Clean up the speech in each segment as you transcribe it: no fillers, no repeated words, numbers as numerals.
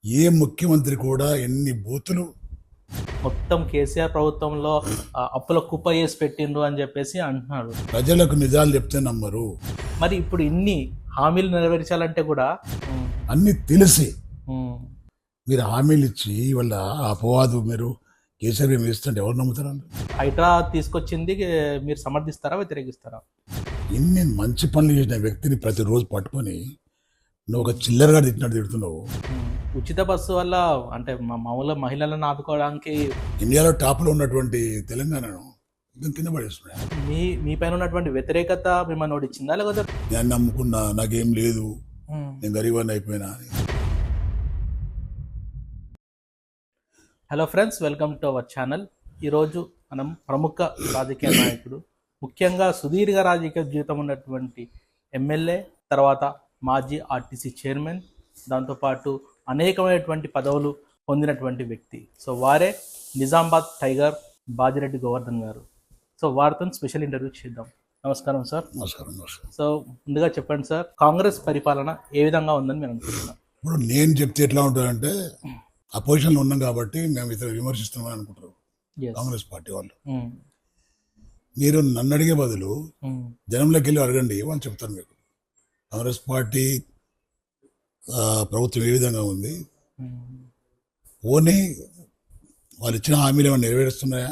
ఏ ముఖ్యమంత్రి కూడా ఎన్ని బూతులు మొత్తం కేసీఆర్ ప్రభుత్వంలో అప్పుల కుప్ప చేసి పెట్టిండ్రు అని చెప్పేసి అంటున్నాడు. ప్రజలకు నిజాలు చెప్తే నమ్మరు. మరి ఇప్పుడు ఇన్ని హామీలు నెరవేర్చాలంటే కూడా అన్ని తెలిసి ఉమ్, మీరు హామీలు ఇచ్చి వాళ్ళ అపవాదు మీరు కేసీఆర్ ఏమి ఇస్తుంటే ఎవరు నమ్ముతారు? హైడ్రా తీసుకొచ్చింది మీరు సమర్థిస్తారా, వ్యతిరేకిస్తారా? ఇన్ని మంచి పనులు చేసిన వ్యక్తిని ప్రతిరోజు పట్టుకొని నువ్వు ఒక చిల్లరగా తిట్టినట్టు తిడుతున్నావు. ఉచిత బస్సు వల్ల అంటే మామూలు మహిళలను ఆదుకోవడానికి ఇండియాలో టాప్లో ఉన్నటువంటి తెలంగాణను కింద పడేస్తున్నాయి. మీ పైన ఉన్నటువంటి వ్యతిరేకత మిమ్మల్ని ఓడించిందా, లేకపోతే నేను నమ్ముకున్నా, నాకేం లేదు, నేను గరీబాన్ని అయిపోయినా. Hello friends, welcome to our channel. ఈరోజు మనం ప్రముఖ రాజకీయ నాయకుడు, ముఖ్యంగా సుదీర్ఘ రాజకీయ జీవితం ఉన్నటువంటి ఎమ్మెల్యే, తర్వాత మాజీ ఆర్టీసీ చైర్మన్, దాంతోపాటు అనేకమైనటువంటి పదవులు పొందినటువంటి వ్యక్తి. సో వారే నిజామాబాద్ టైగర్ బాజిరెడ్డి గోవర్ధన్ గారు. సో వారితో స్పెషల్ ఇంటర్వ్యూ చేద్దాం. నమస్కారం సార్. నమస్కారం. సో ముందుగా చెప్పండి సార్, కాంగ్రెస్ పరిపాలన ఏ విధంగా ఉందని మీరు అనుకుంటున్నారు? ఇప్పుడు నేను చెప్తే ఎట్లా ఉంటుందంటే, అపోజిషన్లో ఉన్నాం కాబట్టి మేము ఇతర విమర్శిస్తున్నామని అనుకుంటారు కాంగ్రెస్ పార్టీ వాళ్ళు. మీరు నన్ను అడిగే బదులు జనంలోకి వెళ్ళి అడగండి, వాళ్ళు చెప్తారు మీకు కాంగ్రెస్ పార్టీ ప్రభుత్వం ఏ విధంగా ఉంది, ఓనీ వాళ్ళు ఇచ్చిన హామీలు ఏమైనా నెరవేరుస్తున్నాయా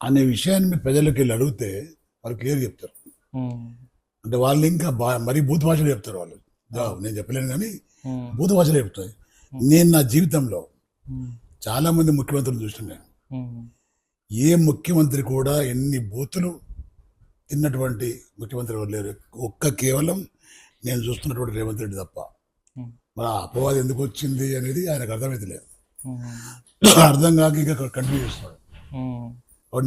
అనే విషయాన్ని మీరు ప్రజల్లోకి వెళ్ళి అడిగితే వాళ్ళు క్లియర్ చెప్తారు. అంటే వాళ్ళు ఇంకా మరీ భూత భాషలు చెప్తారు వాళ్ళు. నేను చెప్పలేను కానీ భూత భాషలు చెప్తాయి. నేను నా జీవితంలో చాలా మంది ముఖ్యమంత్రులు చూస్తున్నాను. ఏ ముఖ్యమంత్రి కూడా ఎన్ని బూతులు తిన్నటువంటి ముఖ్యమంత్రి ఎవరు లేరు. కేవలం నేను చూస్తున్నటువంటి రేవంత్ రెడ్డి తప్ప. మరి అపవాదం ఎందుకు వచ్చింది అనేది ఆయనకు అర్థమైతే లేదు. అర్థం కాక ఇంకా కంటిన్యూ చేస్తున్నాడు.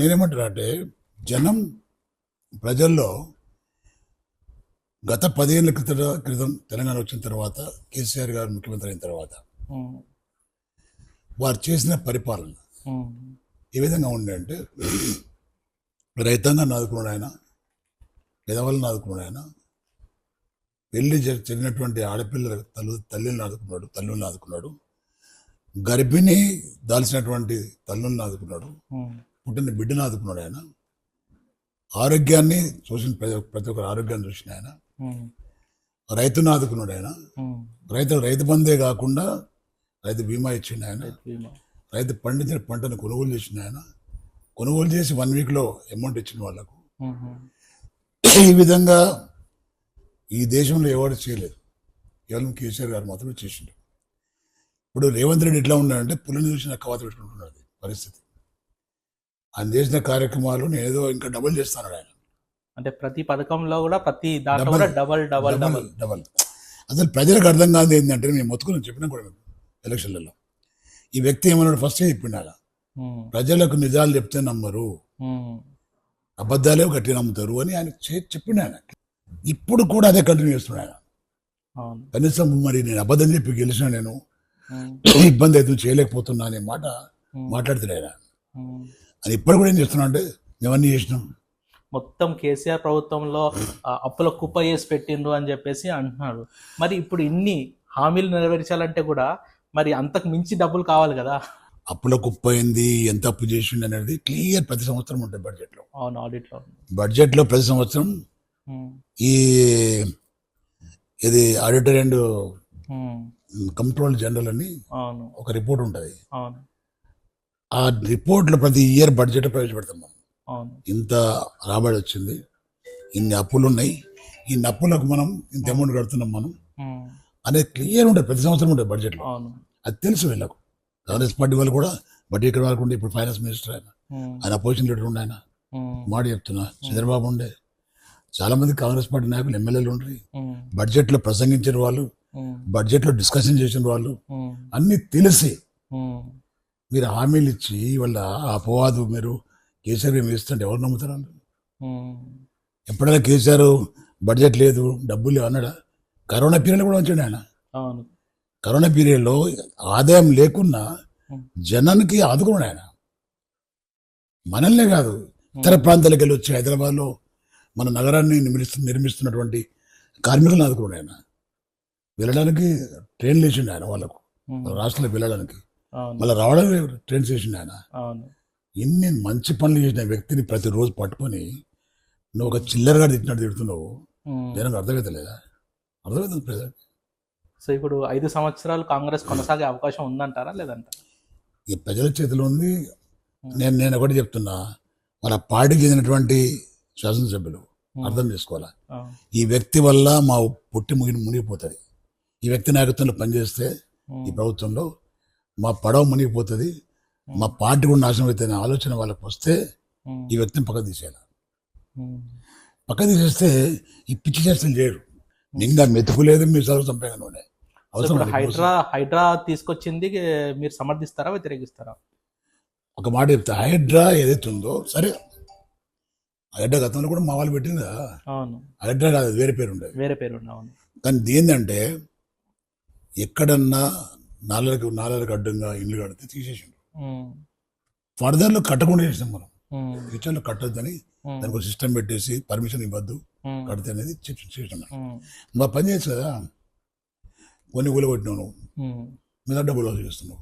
నేనేమంటున్నా అంటే, జనం ప్రజల్లో గత 10 ఏళ్ళ క్రితం తెలంగాణ వచ్చిన తర్వాత, కేసీఆర్ గారు ముఖ్యమంత్రి అయిన తర్వాత వారు చేసిన పరిపాలన ఏ విధంగా ఉండే అంటే, రైతాంగాన్ని ఆదుకున్నాడు ఆయన, పెదవాళ్ళని ఆదుకున్నాడు ఆయన, పెళ్లి చెందినటువంటి ఆడపిల్లల తల్లిని ఆదుకున్నాడు, తల్లుల్ని ఆదుకున్నాడు, గర్భిణి దాల్చినటువంటి తల్లుల్ని ఆదుకున్నాడు, పుట్టిన బిడ్డను ఆదుకున్నాడు ఆయన, ఆరోగ్యాన్ని చూసిన ప్రతి ఒక్కరు ఆరోగ్యాన్ని చూసిన ఆయన, రైతును ఆదుకున్నాడు ఆయన, రైతు బందే కాకుండా రైతు బీమా ఇచ్చిండు ఆయన, రైతు పండించిన పంటను కొనుగోలు చేసిన ఆయన, కొనుగోలు చేసి 1 వీక్లో అమౌంట్ ఇచ్చిన వాళ్ళకు. ఈ విధంగా ఈ దేశంలో ఎవరు చేయలేదు, కేవలం కేసీఆర్ గారు మాత్రమే చేసిండు. ఇప్పుడు రేవంత్ రెడ్డి ఎట్లా ఉన్నాడంటే, పులిని చూసిన కవాత పెట్టుకుంటున్నది పరిస్థితి. ఆయన చేసిన కార్యక్రమాలు నేను ఏదో ఇంకా డబుల్ చేస్తాను ఆయన. అంటే ప్రతి పథకంలో కూడా ప్రతి దాంట్లో కూడా డబల్ డబల్ డబల్ డబల్. అసలు ప్రజలకు అర్థం కాదు ఏంటంటే, మేము మొత్తుకుని చెప్పినా కూడా ఎలక్షన్లలో ఈ వ్యక్తి ఏమన్నాడు, ఫస్ట్ చెప్పిండు ఆయన, ప్రజలకు నిజాలు చెప్తే నమ్మరు, అబద్ధాలే గట్టి నమ్ముతారు అని ఆయన చెప్పిండు ఆయన. ఇప్పుడు కూడా అదే కంటిన్యూ చేస్తున్నాడు ఆయన. కనీసం మరి నేను అబద్ధం చెప్పి గెలిచిన, నేను ఇబ్బంది అయితే చేయలేకపోతున్నా అనే మాట మాట్లాడుతున్నాడు ఆయన. అని ఇప్పుడు కూడా ఏం చేస్తున్నా అంటే, మేమన్నీ చేసినాం. మొత్తం కేసీఆర్ ప్రభుత్వంలో అప్పుల కుప్ప చేసి పెట్టిండ్రు అని చెప్పేసి అంటున్నాడు. మరి ఇప్పుడు ఇన్ని హామీలు నెరవేర్చాలంటే కూడా మరి అంతకు మించి డబ్బులు కావాలి కదా. అప్పుల కుప్ప అయింది, ఎంత అప్పు చేసిండు అనేది క్లియర్ ప్రతి సంవత్సరం ఉంటుంది బడ్జెట్లో. అవును, ఆడిట్లో బడ్జెట్లో ప్రతి సంవత్సరం ఈ ఇది ఆడిటర్ అండ్ కంట్రోల్ జనరల్ అని ఒక రిపోర్ట్ ఉంటుంది. ఆ రిపోర్ట్లో ప్రతి ఇయర్ బడ్జెట్ ప్రవేశపెడతాం మనం. ఇంత రాబడి వచ్చింది, ఇన్ని అప్పులు ఉన్నాయి, ఇన్ని అప్పులకు మనం ఇంత అమౌంట్ కడుతున్నాం మనం అనేది క్లియర్ ఉంటుంది, ప్రతి సంవత్సరం ఉంటుంది బడ్జెట్లో. అది తెలుసు వీళ్ళకు. కాంగ్రెస్ పార్టీ వాళ్ళు కూడా బడ్జెట్ వాళ్ళకు ఉండే, ఇప్పుడు ఫైనాన్స్ మినిస్టర్ ఆయన అపోజిషన్ లీడర్ ఉండే, ఆయన మాట చెప్తున్నా, చంద్రబాబు ఉండే, చాలా మంది కాంగ్రెస్ పార్టీ నాయకులు ఎమ్మెల్యేలు ఉండ్రి, బడ్జెట్లో ప్రసంగించిన వాళ్ళు, బడ్జెట్లో డిస్కషన్ చేసిన వాళ్ళు, అన్ని తెలిసి మీరు హామీలు ఇచ్చి వాళ్ళ అపవాదు మీరు కేసీఆర్ ఏమి ఇస్తుంటే ఎవరు నమ్ముతారు? ఎప్పుడైనా కేసీఆర్ బడ్జెట్ లేదు, డబ్బులు అన్నాడా? కరోనా పీరియడ్లో కూడా వచ్చాడు ఆయన. కరోనా పీరియడ్లో ఆదాయం లేకున్నా జనానికి ఆదుకున్నాడు ఆయన. మనల్నే కాదు, ఇతర ప్రాంతాలకు వెళ్ళి వచ్చి హైదరాబాద్లో మన నగరాన్ని నిర్మిస్తున్నటువంటి కార్మికులను ఆదుకున్నాడు ఆయన. వెళ్ళడానికి ట్రైన్లు వేసిండు ఆయన వాళ్ళకు ఉమ్, రాష్ట్రంలో వెళ్ళడానికి, అవును మళ్ళీ రావడం ట్రైన్స్ వేసిండు ఆయన. అవును ఇన్ని మంచి పనులు చేసిన వ్యక్తిని ప్రతిరోజు పట్టుకొని నువ్వు ఒక చిల్లరగా తిట్టినట్టు తిడుతున్నావు. ఉమ్. జనం అర్థమవుతలేదా? అర్థమవుతుంది ప్రజలు. సో ఇప్పుడు 5 సంవత్సరాలు కాంగ్రెస్ కొనసాగే అవకాశం ఉందంటారా లేదంటారా? ఈ ప్రజల చేతిలో ఉంది. నేను ఒకటి చెప్తున్నా, వాళ్ళ పార్టీకి చెందినటువంటి శాసనసభ్యులు అర్థం చేసుకోవాలా, ఆ, ఈ వ్యక్తి వల్ల మా పుట్టి మునిగిపోతుంది. ఈ వ్యక్తి నాయకత్వంలో పనిచేస్తే ఈ ప్రభుత్వంలో మా పడవ మునిగిపోతుంది, మా పార్టీ కూడా నాశనం అవుతుంది ఆలోచన వాళ్ళకి వస్తే ఉమ్, ఈ వ్యక్తిని పక్క తీసేయాలి. ఉమ్, పక్క తీసేస్తే ఈ పిచ్చి చేష్టలు చేయరు. నిండా మెతుకులేదు, మీ సర్వ చంపేగా నూనె సో అవసరం ఇప్పుడు లేదు. హైడ్రా తీసుకొచ్చింది మీరు సమర్థిస్తారా వ్యతిరేకిస్తారా? ఒక మాట చెప్తే హైడ్రా ఏదైతే ఉందో సరే, హైడ్రా గతంలో కూడా మా వాళ్ళు పెట్టింది కదా, అవును హైడ్రా కాదు, వేరే పేరు ఉండేది. వేరే పేరు ఉంది, అవును కానీ ఏంటంటే ఎక్కడన్నా నాలుగు అడ్డంగా ఇల్లు కడితే తీసేసిండు. ఉమ్, ఫర్దర్లో కట్టకుండా చేసినాం మనం. ఉమ్, ఫ్యూచర్లో కట్టొద్దని ఉమ్, దానికి ఒక సిస్టమ్ పెట్టేసి పర్మిషన్ ఇవ్వద్దు ఉమ్, కడితే అనేది చేసినాం. ఉమ్, మా పని చేయొచ్చు కదా, కొన్ని ఊళ్ళు కొట్టినావు నువ్వు, ఉమ్, మీద డబ్బులు వసూలు చేస్తున్నావు,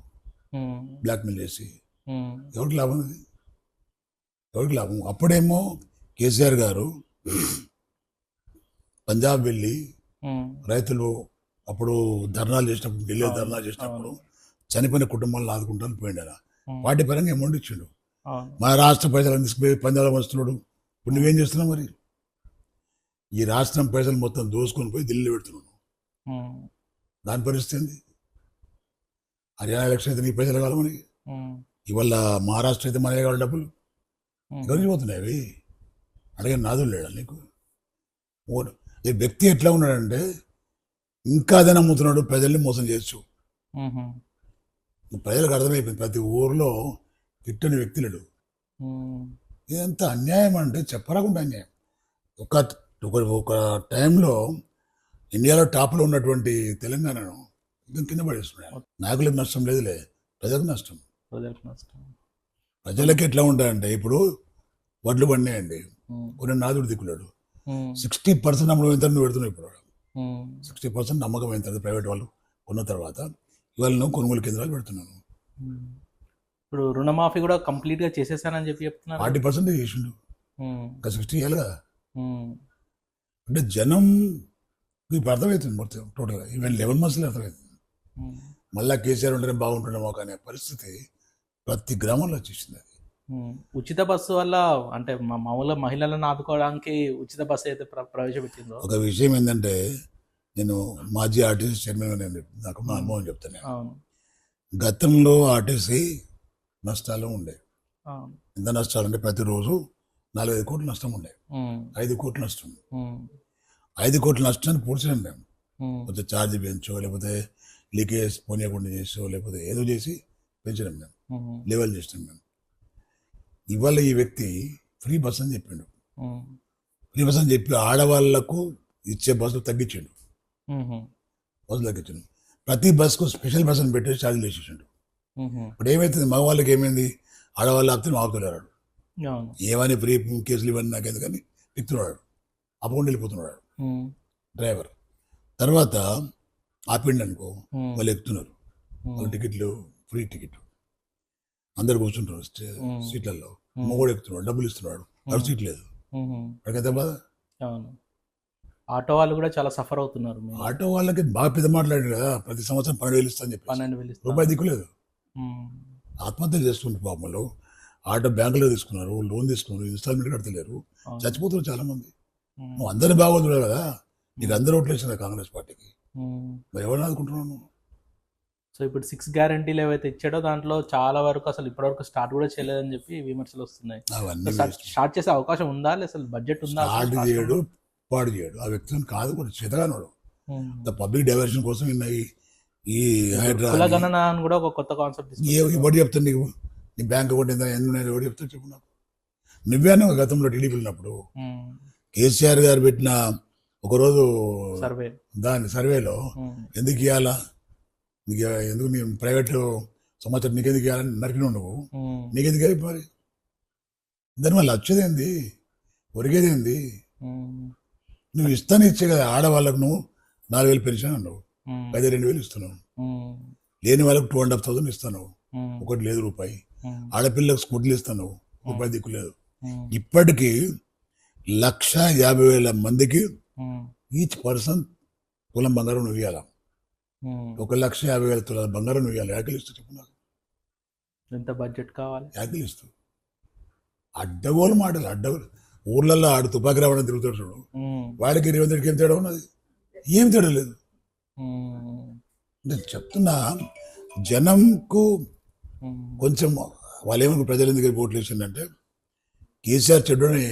ఉమ్, బ్లాక్మెయిల్ చేసి. ఉమ్, ఎవరికి లాభం అది? ఎవరికి లాభం? అప్పుడేమో కేసీఆర్ గారు పంజాబ్ వెళ్ళి ఉమ్, రైతులు అప్పుడు ధర్నాలు చేసినప్పుడు, ఢిల్లీ ధర్నాలు చేసినప్పుడు చనిపోయిన కుటుంబాలను ఆదుకుంటాను పోయిండు ఆయన. వాటి పరంగా అమౌంట్ ఇచ్చిండు. అవును మా రాష్ట్ర పైసలు తీసుకుపోయి పంజాబ్ వస్తున్నాడు. ఇప్పుడు నువ్వేం చేస్తున్నావు మరి? ఈ రాష్ట్రం పైసలు మొత్తం దోసుకొని పోయి ఢిల్లీ పెడుతున్నావు. ఉమ్, దాని పరిస్థితి ఏంది? హర్యానా ఎలక్షన్ అయితే నీ పైసలు కావాలి మనకి, ఉమ్, ఇవాళ మహారాష్ట్ర అయితే మనకి కావాలి డబ్బులు. ఉమ్, ఎవరికి పోతున్నాయి అవి? అడిగే నాదులు లేడా నీకు? ఈ వ్యక్తి ఎట్లా ఉన్నాడంటే ఇంకా అదే నమ్ముతున్నాడు, ప్రజల్ని మోసం చేయొచ్చు. ఉమ్, ప్రజలకు అర్థమైపోయింది, ప్రతి ఊర్లో తిట్టని వ్యక్తి లేడు. ఉమ్, ఇదంత అన్యాయం అంటే చెప్పరాకుండా అన్యాయం. ఒక ఒక ఒక టైంలో ఇండియాలో టాప్లో ఉన్నటువంటి తెలంగాణను ఇంకా కింద పడేస్తున్నాడు. నాయకులకు నష్టం లేదులే, ప్రజలకు నష్టం. ప్రజలకు నష్టం. ప్రజలకి ఎట్లా ఉంటాయంటే ఇప్పుడు వడ్లు పండినాయండి, ఉమ్, కొన్ని నాదుడు దిక్కులేడు, ఉమ్, 60% నమ్మకం ఎంత నువ్వు పెడుతున్నావు. ఇప్పుడు ఉమ్, 60% నమ్మకం ఎంత ప్రైవేట్ వాళ్ళు కొన్న తర్వాత ఇవాళ నువ్వు కొనుగోలు కేంద్రాలు పెడుతున్నాను. ఉమ్. ఇప్పుడు రుణమాఫీ కూడా కంప్లీట్ గా చేసేసానని చెప్పి చెప్తున్నారు. 40% చేసిండు, ఉమ్, ఇంకా 60 చేయాలి కదా. ఉమ్, అంటే జనం ఇప్పుడు అర్థమవుతుంది మొత్తం టోటల్గా. ఈవెన్ 11 మంత్స్లో అర్థమవుతుంది. ఉమ్, మళ్ళా కేసీఆర్ ఉంటేనే బాగుంటుండేమో అనే పరిస్థితి ప్రతి గ్రామంలో వచ్చేసింది. అది ఉమ్. ఉచిత బస్సు వల్ల అంటే మామూలుగా మహిళలను ఆదుకోవడానికి ఉచిత బస్సు అయితే ప్రవేశపెట్టిందో. ఒక విషయం ఏంటంటే, నేను మాజీ ఆర్టీసీ చైర్మన్, నేను నాకు నా అనుభవం చెప్తాను. అవును గతంలో ఆర్టీసీ నష్టాలు ఉండే. అవును. ఎంత నష్టాలు అంటే ప్రతిరోజు 4-5 కోట్ల నష్టం ఉండే. ఉమ్, 5 కోట్ల నష్టం, ఉమ్, 5 కోట్ల నష్టాన్ని పూడ్చినాం మేము. ఉమ్, కొంచెం ఛార్జ్ పెంచో, లేకపోతే లీకేజ్ పోనీయకుండా చేసో, లేకపోతే ఏదో చేసి పెంచినాం మేము, ఉమ్, లెవెల్ చేసినాం మేము. ఇవాళ ఈ వ్యక్తి ఫ్రీ బస్ అని చెప్పిండు. ఉమ్, ఫ్రీ బస్ అని చెప్పి ఆడవాళ్లకు ఇచ్చే బస్సులు తగ్గించిండు, ఉమ్, బస్సులు తగ్గించిండు. ప్రతి బస్కు స్పెషల్ బస్ అని పెట్టి ఛార్జీలు వేసేసిండు. ఉమ్, ఇప్పుడు ఏమవుతుంది, మగవాళ్ళకి ఏమైంది, ఆడవాళ్ళు ఆపితే ఆపుతున్నాడు. అవును. ఏమని ఫ్రీ కేసులు ఇవన్నీ నాకేందు కానీ ఎక్కుతున్నాడు, ఆపకుండా వెళ్ళిపోతున్నాడు ఉమ్, డ్రైవర్. తర్వాత ఆపిండి అనుకో, ఉమ్, వాళ్ళు ఎక్కుతున్నారు, వాళ్ళ టికెట్లు ఫ్రీ టికెట్, అందరు కూర్చుంటారు సీట్లలో. మొగోడు ఎక్కుతున్నాడు, డబ్బులు ఇస్తున్నాడు, వాడు సీట్ లేదు, ఉమ్, వాడికైతే బాధ. అవును. ఆటో వాళ్ళు కూడా చాలా సఫర్ అవుతున్నారు. ఆటో వాళ్ళకి బాగా పెద్ద మాట్లాడారు కదా, ప్రతి సంవత్సరం 12,000 ఇస్తా అని చెప్పి 12,000 ఇస్తారు. రూపాయి దిక్కులేదు, ఉమ్, ఆత్మహత్యలు చేస్తుంటారు పాపంలో. ఆటో బ్యాంకులో తీసుకున్నారు, లోన్ తీసుకున్నారు, ఇన్స్టాల్మెంట్ కడతలేరు, అవును. చచ్చిపోతున్నారు చాలా మంది. ఉమ్, నువ్వు అందరిని బాగోదు కదా, నీకు అందరూ ఓట్లు వేసినా కాంగ్రెస్ పార్టీకి, ఉమ్. మరి ఎవరిని ఆదుకుంటున్నావు నువ్వు? సో ఇప్పుడు 6 గ్యారంటీలు ఏవైతే ఇచ్చాడో దాంట్లో చాలా వరకు అసలు ఇప్పటివరకు స్టార్ట్ కూడా చేయలేదని చెప్పి విమర్శలు వస్తున్నాయి. అవన్నీ స్టార్ట్ చేసే అవకాశం ఉందా, అసలు బడ్జెట్ ఉందా? స్టార్ట్ చేయడు, పాడు చేయడు. ఆ వ్యక్తిని కాదు కూడా చేతగానోడు. ఉమ్. పబ్లిక్ డైవర్షన్ కోసం ఈ హైడ్రా కులగణన అని కూడా ఒక కొత్త కాన్సెప్ట్ ఎవరు చెప్తాను నీకు, నీ బ్యాంక్ అకౌంట్ ఎంత ఉన్నాయి ఎవరు చెప్తాను చెప్పు నాకు. నువ్వేనా గతంలో టీడీపీ ఉన్నప్పుడు కేసీఆర్ గారు పెట్టిన ఒకరోజు సర్వే, దాని సర్వేలో ఎందుకు ఇవ్వాలా, నీకు ఎందుకు నీ ప్రైవేట్ సంవత్సరం నీకెందుకు ఇవ్వాలని నరికినావు నువ్వు, నీకెందుకు అయిపోయి మరి దానివల్ల వచ్చేదేంది, ఒరిగేదేంది? నువ్వు ఇస్తాను ఇచ్చే కదా ఆడవాళ్ళకు, నువ్వు 4,000 పెన్షన్ అన్నావు, ఉమ్, పది 2,000 ఇస్తున్నావు. ఉమ్, లేని వాళ్ళకి 2,500 ఇస్తున్నావు. ఉమ్, ఒకటి లేదు రూపాయి. ఉమ్, ఆడపిల్లలకు స్కూటీలు ఇస్తున్నావు. రూపాయి దిక్కు లేదు. ఉమ్, ఇప్పటికీ 1,50,000 మందికి ఉమ్, ఈచ్ పర్సన్ తులం బంగారం నువ్వు ఇవ్వాలా. ఉమ్. 1,50,000 తులాల బంగారం నువ్వు ఇవ్వాలి. యాకిలు ఇస్తూ చెప్పు నాకు. ఎంత బడ్జెట్ కావాలి? యాకిలు ఇస్తూ అడ్డగోలు మాటలు అడ్డగోలు. ఊర్లలో ఆడు తుపాకి రావడం తిరుగుతాడు చూడు, ఉమ్, వాడికి రేవంత్ రెడ్డికి ఏం తేడా ఉన్నది? ఏం తేడా లేదు. ఉమ్, అంటే చెప్తున్నా, జనంకు ఉమ్, కొంచెం వాళ్ళు ఏమనుకో ప్రజలు ఎందుకు ఓట్లు వేసిందంటే కేసీఆర్ చెడ్డని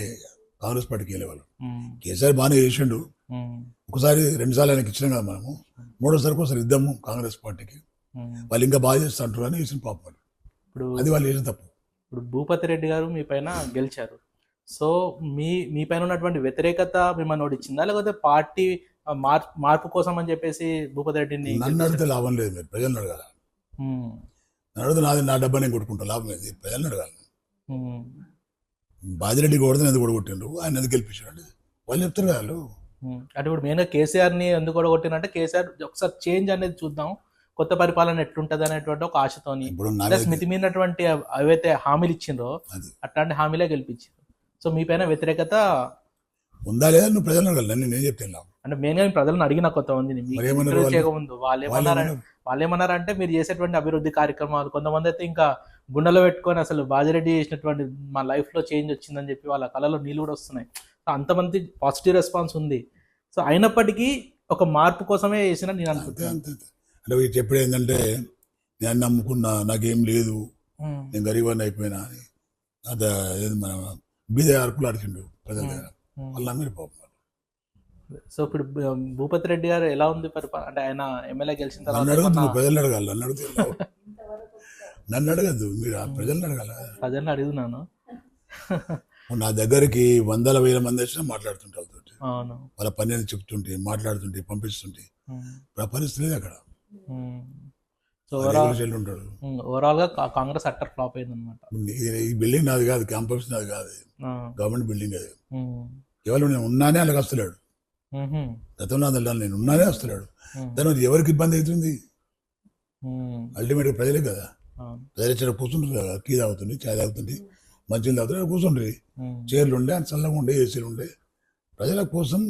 కాంగ్రెస్ పార్టీకి వెళ్ళేవాళ్ళు. ఉమ్, కేసీఆర్ బాగానే చేసిండు. ఉమ్, ఒకసారి 2 సార్లు ఆయనకి ఇచ్చినాం కదా మనము. మూడోసారికి ఒకసారి ఇద్దాము కాంగ్రెస్ పార్టీకి, ఉమ్. వాళ్ళు ఇంకా బాగా చేస్తా అంటారు అని వేసిన పాపం. ఇప్పుడు అది వాళ్ళు వేసిన తప్పు. ఇప్పుడు భూపతి రెడ్డి గారు మీ పైన గెలిచారు. సో మీ పైన ఉన్నటువంటి వ్యతిరేకత మిమ్మల్ని ఓడించిందా, లేకపోతే పార్టీ మార్పు కోసం అని చెప్పేసి భూపతి రెడ్డిని నన్ను అడిగితే లాభం లేదు. మీరు ప్రజలను అడగాలి. ఉమ్, నన్ను అడిగితే నాది నా డబ్బా నేను కొట్టుకుంటా, లాభం లేదు. ప్రజలను అడగాలి. ఉమ్, బాజిరెడ్డి కొడితే ఎందుకు కొడుకుంటుండ్రు, ఆయన ఎందుకు గెలిపించాడు వాళ్ళు చెప్తారు కదా వాళ్ళు. అంటే ఇప్పుడు మెయిన్గా కేసీఆర్ని ఎందుకు కొట్టినంటే కేసీఆర్ ఒకసారి చేంజ్ అనేది చూద్దాం, కొత్త పరిపాలన ఎట్లుంటది అనేటువంటి ఒక ఆశతోని ఇప్పుడు నా ప్లస్ మితిమీరినటువంటి అవైతే హామీలు ఇచ్చిండ్రో అది అట్లాంటి హామీలే గెలిపించారు. సో మీ పైన వ్యతిరేకత ఉందా లేదా నువ్వు ప్రజలను అడగాలి. నన్ను నేను చెప్తాను లాభం. అంటే మెయిన్గా నేను ప్రజలను అడిగిన కొంతమందిని మీకు మరి ఏమన్నారు ఇంటర్వ్యూ వాళ్ళు? చేయకముందు వాళ్ళు వాళ్ళు ఏమన్నారంటే మీరు చేసేటువంటి అభివృద్ధి కార్యక్రమాలు, కొంతమంది అయితే ఇంకా గుండెలో పెట్టుకొని అసలు బాజిరెడ్డి చేసినటువంటి మా లైఫ్లో చేంజ్ వచ్చిందని చెప్పి వాళ్ళ కళలో నీళ్ళు కూడా వస్తున్నాయి. సో అంతమంది పాజిటివ్ రెస్పాన్స్ ఉంది. సో అయినప్పటికీ ఒక మార్పు కోసమే చేసిన నేను అంతే అనుకుంటున్నాను. అంతే అంతే. అంటే వీళ్ళు చెప్పేది ఏంటంటే నేను నమ్ముకున్నా, నాకేం లేదు, నేను గరీబాన్ని అయిపోయినా అని. అదే ఏది మన బీద అరుపులు ఆడిచిండు ప్రజల దగ్గర. వాళ్ళందరూ పాపం. సో ఇప్పుడు భూపతి రెడ్డి గారు ఎలా ఉంది పరిపాలన? అంటే ఆయన ఎమ్మెల్యే గెలిచిన నన్ను తర్వాత అడగద్దు, ఏమన్నా నువ్వు ప్రజలను అడగాలి. నన్ను అడిగితే లాభం. నన్ను అడగద్దు, మీరు ఆ ప్రజలను అడగాల. ప్రజలను అడుగుతున్నాను. నా దగ్గరికి 100,000 మంది వచ్చినా మాట్లాడుతుంటే వాళ్ళతోటి. అవును. వాళ్ళ పని అని చెప్తుంటే, మాట్లాడుతుంటే, పంపిస్తుంటే. ఆ పరిస్థితి లేదు అక్కడ. సో రెగ్యులర్ ఉంటాడు. ఓవరాల్ గా కాంగ్రెస్ అట్టర్ ఫ్లాప్ అయింది అనమాట. ఈ బిల్డింగ్ నాది కాదు, క్యాంపస్ నాది కాదు, గవర్నమెంట్ బిల్డింగ్ అది. కేవలం నేను ఉన్నానే అలాగ వస్తలేడు. గతంలో అందులో నేను ఉన్నానే వస్తలేడు. దాని ఎవరికి ఇబ్బంది అవుతుంది? అల్టిమేట్గా ప్రజలే కదా. ప్రజలు ఇక్కడ కూర్చుంటారు కదా, టీ తాగుతుంది, చాయ్ తాగుతుంది, మంచిగా తాగుతుంది, కూర్చుంటారు. చైర్లు ఉండే, చల్లగా ఉండే, ఏసీలు ఉండే. ప్రజల కోసం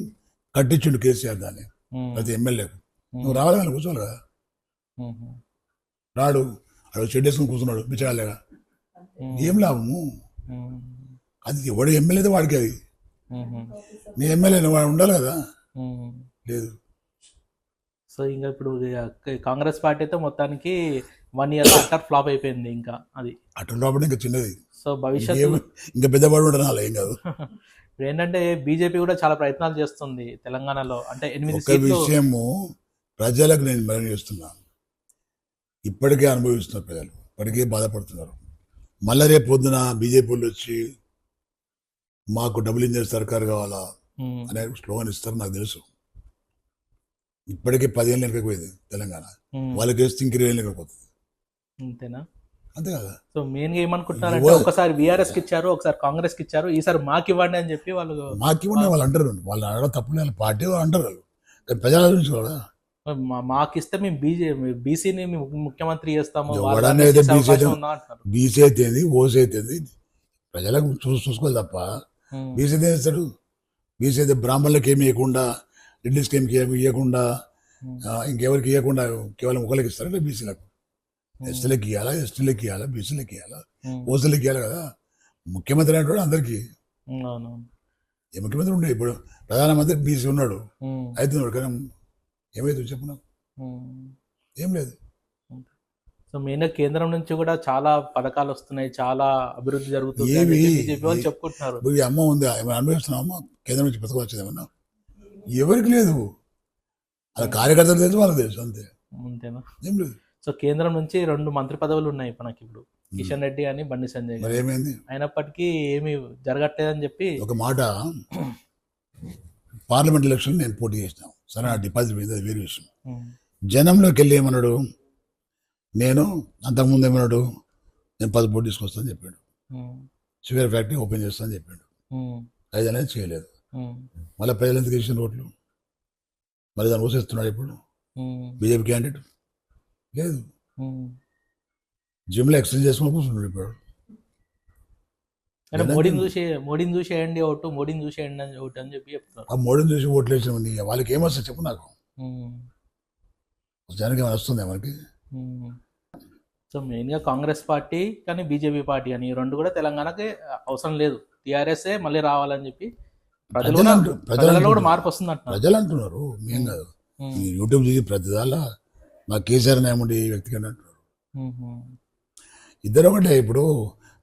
కట్టించుండు కేసీఆర్ దాన్ని ప్రతి ఎమ్మెల్యేకు. నువ్వు రావాలి కానీ కూర్చోవాలి కదా. రాడు, అక్కడ షెడ్ వేసుకుని కూర్చున్నాడు బిచ్చగాలేగా. ఏం లాభము? అది ఎవడు ఎమ్మెల్యే అయితే వాడికి అది. నీ ఎమ్మెల్యే వాడు ఉండాలి కదా. లేదు. సో ఇంకా ఇప్పుడు కాంగ్రెస్ పార్టీ అయితే మొత్తానికి 1 year అట్టర్ ఫ్లాప్ అయిపోయింది. ఇంకా అది అటు ఇంకా చిన్నది. సో భవిష్యత్తు ఇంకా పెద్దవాడు కూడా రాలే, ఏం కాదు. ఇప్పుడు ఏంటంటే బీజేపీ కూడా చాలా ప్రయత్నాలు చేస్తుంది తెలంగాణలో. అంటే 8 ఒక సీట్లు. విషయము ప్రజలకు నేను మనం చేస్తున్నాను. ఇప్పటికే అనుభవిస్తున్నారు ప్రజలు, ఇప్పటికే బాధపడుతున్నారు. మళ్ళీ రేపు పొద్దున బీజేపీ వాళ్ళు వచ్చి మాకు డబుల్ ఇంజన్ సర్కార్ కావాలా అనే స్లోగన్ ఇస్తారు నాకు తెలుసు. ఇప్పటికే 10 ఏళ్ళు వెనకపోయింది తెలంగాణ. వాళ్ళకి వేస్తే ఇంక 20 ఏళ్ళు వెనకపోతుంది. అంతేనా? అంతే కదా. సో మెయిన్ గా ఏమనుకుంటున్నారంటే ఒకసారి బీఆర్ఎస్ కి ఇచ్చారు, ఒకసారి కాంగ్రెస్ కి ఇచ్చారు, ఈసారి మాకు ఇవ్వండి అని చెప్పి వాళ్ళు మాకు ఇవ్వండి వాళ్ళు అంటారు. వాళ్ళు అడగడం తప్పు లేదు, వాళ్ళ పార్టీ వాళ్ళు అంటారు. వాళ్ళు కానీ ప్రజల గురించి కదా. మాకు ఇస్తే మేము బీసీని ముఖ్యమంత్రి చేస్తాము, ఎవడనేది బీసీ అయితేంది, ఓసీ అయితేంది, ప్రజలకు చూసుకోవాలి తప్ప బీసీ అయితే ఇస్తాడు. బీసీ అయితే బ్రాహ్మణులకు ఏమి ఇవ్వకుండా, రెడ్డిస్కి ఏమి ఇవ్వకుండా, ఇంకెవరికి ఇవ్వకుండా కేవలం ఒకరికి ఇస్తారంటే బీసీలకు. ఎస్టీలకు ఇవ్వాలా, ఎస్టీలకు ఇవ్వాలా, బీసీలకు ఇవ్వాలా, ఓసీలకు ఇవ్వాలి కదా. ముఖ్యమంత్రి అంటే అందరికీ ఏ ముఖ్యమంత్రి ఉండే. ఇప్పుడు ప్రధానమంత్రి బీసీ ఉన్నాడు, అవుతున్నాడు, కానీ ఏమైతే చెప్పు నాకు, ఏం లేదు. సో మెయిన్ కేంద్రం నుంచి కూడా చాలా పథకాలు వస్తున్నాయి, చాలా అభివృద్ధి జరుగుతుంది బీజేపీ వాళ్ళు చెప్పుకుంటున్నారు. ఇప్పుడు ఈ అమ్మ ఉంది, ఏమైనా అనుభవిస్తున్నామా? కేంద్రం నుంచి పథకం వచ్చేది ఏమన్నా? ఎవరికి లేదు. అలా కార్యకర్తలు తెలుసు, వాళ్ళకి తెలుసు, అంతే. అంతేనా? ఏం లేదు. సో కేంద్రం నుంచి 2 మంత్రి పదవులు ఉన్నాయి మనకి ఇప్పుడు, కిషన్ రెడ్డి అని బండి సంజయ్ మరి ఏమైంది? అయినప్పటికీ ఏమి జరగట్లేదని చెప్పి ఒక మాట. పార్లమెంట్ ఎలక్షన్ నేను పోటీ చేసినాను సరే, ఆ డిపాజిట్ మీద వేరే విషయం. జనంలోకి వెళ్ళి ఏమన్నాడు, నేను అంతకుముందు ఏమన్నాడు, నేను 10 పోటీ తీసుకొస్తాను చెప్పాడు. షుగర్ ఫ్యాక్టరీ ఓపెన్ చేస్తానని చెప్పాడు. 5 అనేది చేయలేదు. మళ్ళీ ప్రజలు ఎందుకు ఇచ్చిన ఓట్లు? మళ్ళీ దాన్ని ఊసేస్తున్నాడు. ఇప్పుడు బీజేపీ క్యాండిడేట్ లేదు. జిమ్లో ఎక్సర్సైజ్ చేసుకుని కూర్చున్నాడు ఇప్పుడు. అంటే మోడీని చూసి వేయండి ఓటు, మోడీని చూసి వేయండి అని ఓటు అని చెప్పి చెప్తున్నారు. ఆ మోడీని చూసి ఓట్లు వేసినామని వాళ్ళకి ఏమొస్తుంది చెప్పు నాకు. జనానికి ఏమైనా వస్తుంది మనకి? సో మెయిన్గా కాంగ్రెస్ పార్టీ కానీ బీజేపీ పార్టీ అని ఈ రెండు కూడా తెలంగాణకి అవసరం లేదు, టీఆర్ఎస్ఏ మళ్ళీ రావాలని చెప్పి ప్రజలలో కూడా మార్పు వస్తుంది అంటున్నారు. ప్రజలు అంటున్నారు, మేం కాదు. యూట్యూబ్ చూసి ప్రతిదాలా మా కేసీఆర్ నాయముడి వ్యక్తిగా అంటున్నారు. ఇద్దరు ఒకటే. ఇప్పుడు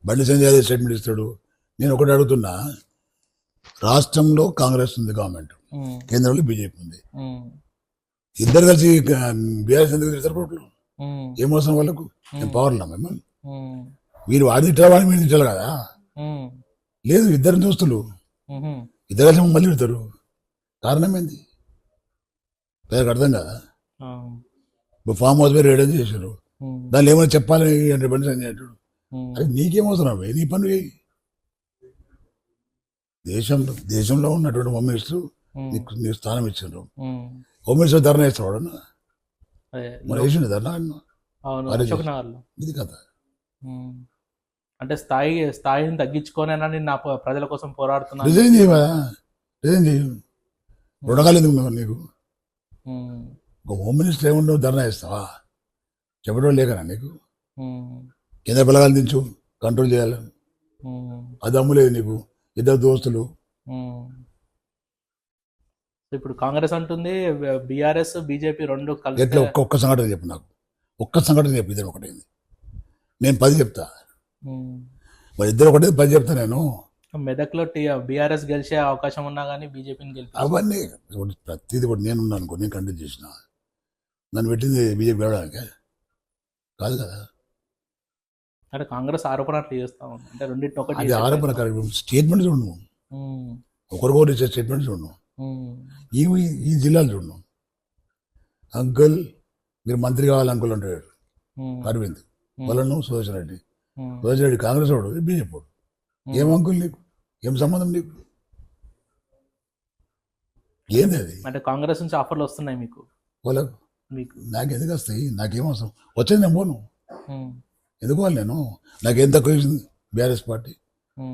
బండి సంజయ్ స్టేట్మెంట్ ఇస్తాడు. నేను ఒకటి అడుగుతున్నా, రాష్ట్రంలో కాంగ్రెస్ ఉంది గవర్నమెంట్, కేంద్రంలో బీజేపీ ఉంది. ఇద్దరు కలిసి బీఆర్ఎస్ ఎందుకు తిడతారు కోట్లు? ఏమవసరం వాళ్ళకు? నేను పవర్లా మేము వీరు వాడి తిట్టారు, వాడి మీరు తిట్టారు కదా. లేదు, ఇద్దరు దోస్తులు, ఇద్దరు కలిసి మళ్ళీ తిడతారు. కారణం ఏంది? పేరుకు అర్థం కదా. ఇప్పుడు ఫామ్ హౌస్ పేరు రేడని చేశారు, దాన్ని ఏమైనా చెప్పాలని అంటే బండి సంజయ్ అంటాడు. అరే నీకేమవుతున్నావు? నీ పని చేయి. దేశంలో ఉన్నటువంటి హోమ్ మినిస్టర్ నీకు స్థానం ఇచ్చారు. హోమ్ మినిస్టర్ ధర్నా వేస్తాడు, మన వేసిండు ధర్నా. ఇది కథ. అంటే స్థాయిని తగ్గించుకోనని నా ప్రజల కోసం పోరాడుతున్నా. రిజైన్ చేయవా? రిజైన్ చేయు. రుణకాలు ఎందుకు నీకు? ఒక హోమ్ మినిస్టర్ ఏముండవు, ధర్నా వేస్తావా? చెప్పడం లేకనా నీకు? కింద పిల్లగాలు దించు, కంట్రోల్ చేయాలి. అది అమ్ములేదు నీకు. ఇద్దరు దోస్తులు. ఇప్పుడు కాంగ్రెస్ అంటుంది బీఆర్ఎస్ బీజేపీ రెండు కలిసి. ఎట్లా? ఒక్క సంఘటన చెప్పు నాకు, ఒక్క సంఘటన చెప్పు. ఇద్దరు ఒకటైంది, నేను 10 చెప్తా. మరి ఇద్దరు ఒకటే 10 చెప్తా నేను. మెదక్లో బీఆర్ఎస్ గెలిచే అవకాశం ఉన్నా కానీ బీజేపీని గెలిపి అవన్నీ ప్రతిదీ కూడా నేనున్నాను అనుకో, నేను కంటెక్ట్ చేసిన. నన్ను పెట్టింది బీజేపీ వెళ్ళడానికి కాదు కదా. అంటే కాంగ్రెస్ ఆరోపణ అట్లా చేస్తా ఉంది. అంటే రెండింటిని ఒకటి అది ఆరోపణ కాదు. స్టేట్మెంట్ చూడను, ఒకరికొకరు ఇచ్చే స్టేట్మెంట్ చూడను. ఈ జిల్లాలు చూడను. అంకుల్ మీరు మంత్రి కావాలి అంకుల్ అంటాడు అరవింద్. వాళ్ళను సుదర్శన్ రెడ్డి. సుదర్శన్ రెడ్డి కాంగ్రెస్ వాడు, బీజేపీ వాడు. ఏం అంకుల్ నీకు? ఏం సంబంధం నీకు? ఏంది అది? అంటే కాంగ్రెస్ నుంచి ఆఫర్లు వస్తున్నాయి మీకు? వాళ్ళకు నాకు ఎందుకు వస్తాయి? నాకేం అవసరం? వచ్చేది నేను పోను. ఎందుకు వాళ్ళు? నేను నాకేం తక్కువ ఇచ్చింది బీఆర్ఎస్ పార్టీ?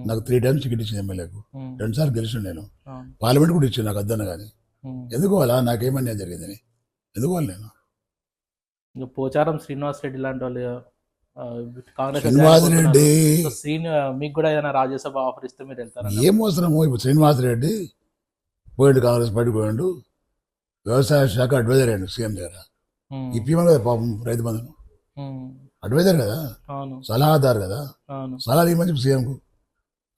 నాకు 3 times టికెట్ ఇచ్చింది ఎమ్మెల్యేకు. 2 సార్లు గెలిచిన నేను. పార్లమెంట్ కూడా ఇచ్చింది నాకు, అద్దన్న కానీ. ఎందుకు వాళ్ళ? నాకేమన్నా జరిగిందని ఎందుకు వాళ్ళు? నేను ఇంకా పోచారం శ్రీనివాస్ రెడ్డి లాంటి వాళ్ళు కాంగ్రెస్ శ్రీనివాస్ రెడ్డి మీకు కూడా ఏదైనా రాజ్యసభ ఆఫర్ ఇస్తే మీరు వెళ్తారా? ఏం అవసరము? ఇప్పుడు శ్రీనివాస్ రెడ్డి పోయాడు, కాంగ్రెస్ పార్టీ పోయాడు, వ్యవసాయ శాఖ అడ్వైజర్ అయ్యాడు సీఎం దగ్గర. ఇప్పమని కదా పాపం రైతు బంధును. అడ్వైజర్ కదా, సలహాదారు కదా. సలహా ఇవ్వమని చెప్పి సీఎంకు.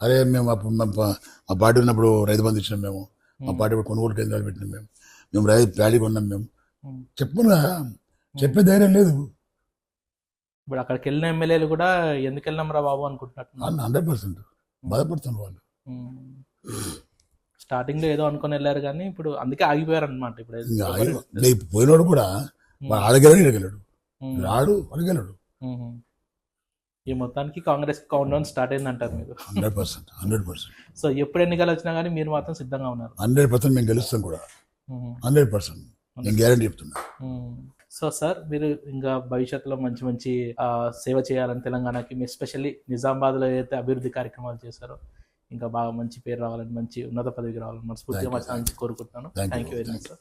అరే మేము మా పార్టీ ఉన్నప్పుడు రైతు బంధు ఇచ్చినాం, మేము మా పార్టీ కొనుగోలు కేంద్రాలు పెట్టినాం, మేము రైతు ప్యాడీ కొన్నాం, మేము చెప్పుకున్నా. చెప్పే ధైర్యం లేదు. ఇప్పుడు అక్కడికి వెళ్ళిన ఎమ్మెల్యేలు కూడా ఎందుకు వెళ్ళినాం రా బాబు అనుకుంటున్నట్టు 100% బాధపడుతున్నారు వాళ్ళు. స్టార్టింగ్ లో ఏదో అనుకుని వెళ్ళారు కానీ ఇప్పుడు అందుకే ఆగిపోయారు అనమాట. ఇప్పుడు పోయినోడు కూడా అడగలడు, ఇడగలడు, రాడు, అడగలడు. ఈ మొత్తానికి కాంగ్రెస్ కౌంట్ డౌన్ స్టార్ట్ అయింది అంటారు మీరు? 100%. సో ఎప్పుడు ఎన్నికలు వచ్చినా కానీ మీరు మాత్రం సిద్ధంగా ఉన్నారు? 100% మేము గెలుస్తాం కూడా. 100% నేను గ్యారంటీ చెప్తున్నా. సో సార్, మీరు ఇంకా భవిష్యత్తులో మంచి మంచి సేవ చేయాలని తెలంగాణకి, ఎస్పెషల్లీ నిజామాబాద్లో ఏదైతే అభివృద్ధి కార్యక్రమాలు చేశారో ఇంకా బాగా మంచి పేరు రావాలని, మంచి ఉన్నత పదవికి రావాలని మనస్ఫూర్తిగా కోరుకుంటున్నాను. Thank you very much sir.